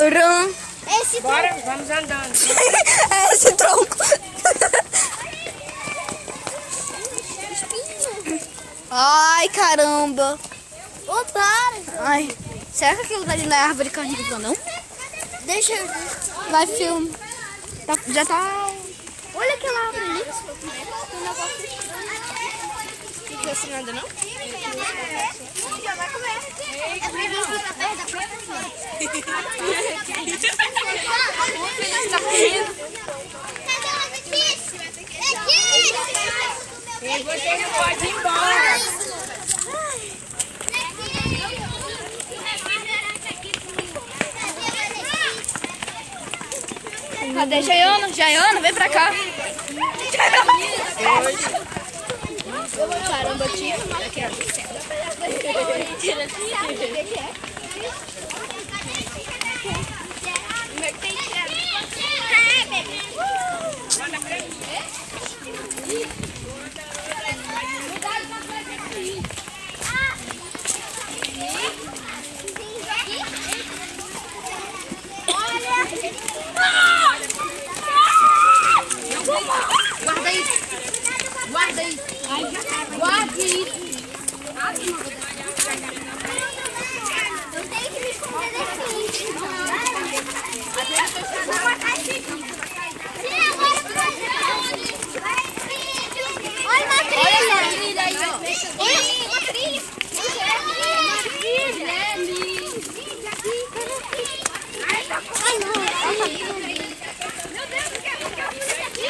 Caramba. Bora, vamos andando. Esse tronco. Ai, caramba. Ô, para. Ai, será que aquilo dali não é árvore carnívora, não? Deixa eu ver. Vai, filme. Já tá... Olha aquela árvore ali. Não trouxe nada, não? Já vai comer. É pra mim ficar perto da próxima. E você não pode ir embora. Cadê Jaiana? Jaiana, vem pra cá. Caramba, tia. Aqui, ó. Guarda isso. Guarda isso. Guarda isso. Eu tenho que me esconder daqui. Olha uma trilha. Olha essa trilha aí, ó. Olha uma trilha. Ai, não. Meu Deus, o que é aqui?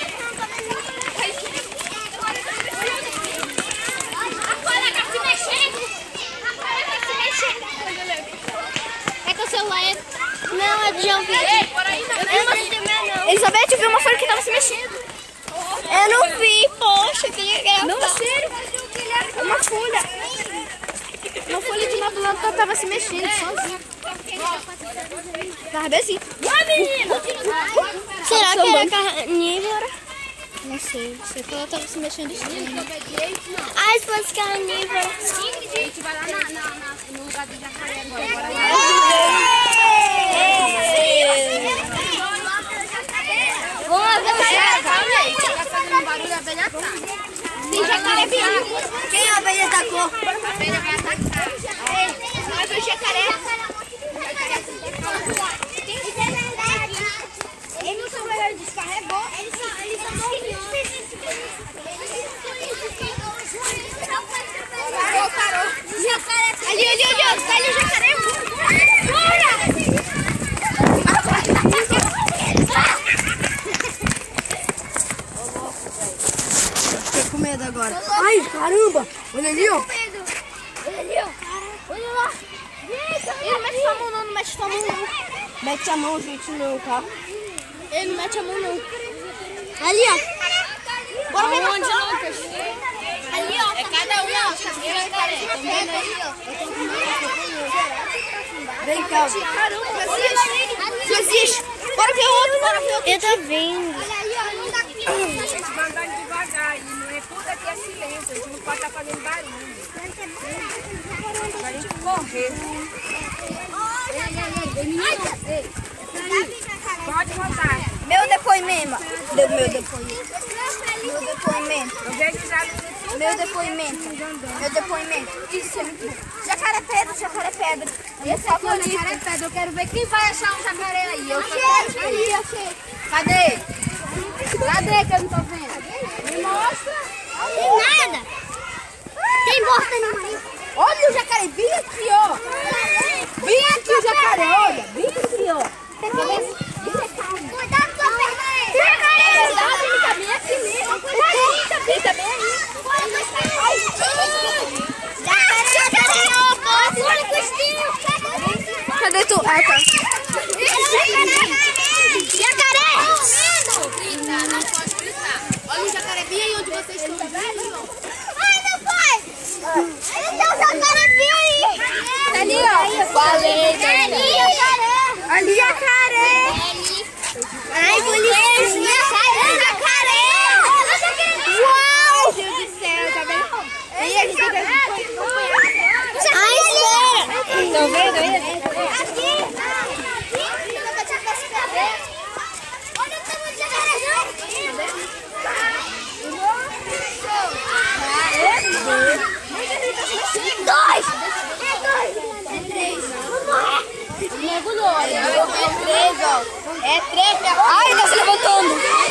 É que o celular é... Não, é do João Vitor. Eu não sei não. Elizabeth, viu uma folha que tava se mexendo. Eu não vi, poxa, eu queria gravar. Não, sério. É uma folha. Uma folha de uma planta tava se mexendo sozinha. Tava bem assim. Será que era carnívora? Não sei. Sei que ela tava se mexendo estranho. Ah, se fosse carnívora. A gente vai lá no lugar do jacare agora. Vamos lá ver o jacare. Tá fazendo um barulho, a abelha tá. Tem jacaré vindo. Quem a abelha atacou? A abelha vai atacar. Vai ver o jacaré. Ele não sobreviveu, ele descarregou. Ele só morreu. Parou. Jacaré. Ali, ali o jacaré. Bora! Fiquei com medo agora. Ai, caramba. Olha ali, ó. Olha ali, ó. Olha lá. Ele não mete sua mão não, não mete sua mão não. Mete a mão, gente, não, tá? Ele não mete a mão não. Ali, ó. Bora ver Onde, Lucas? Ali, ó. É cada um, ó. Vem cá. Caramba, Francisco. Bora ver outro, Eu tô vendo. A gente vai andando devagar e não é tudo aqui é silêncio. A gente não pode estar fazendo barulho. Pra gente correr. Pode voltar. Meu depoimento. Meu depoimento. Eu vejo já no Meu depoimento. Isso é muito bom. Jacaré pedra. Esse é bonito. jacaré pedra. Eu quero ver quem vai achar um jacaré aí. Eu Achei. Cadê? Cadê que eu não tô vendo? Me mostra. Tem nada. Tem bosta não, Maria. Olha o jacaré, bem aqui, ó. Bem aqui o jacaré, olha. Bem aqui, ó. Cuidado com a perna aí. Cuidado, ele tá bem aqui mesmo. Ele tá bem aí. Jacaré, ó, olha o costinho. Cadê tu? Ah, tá. Jacaré. Grita, não pode gritar. Olha o jacaré bem aí onde vocês estão. Ai, meu pai. Ele tem um jacaré bem aí. olha. É 3, ó. É 3, minha filha. Ai, tá se levantando.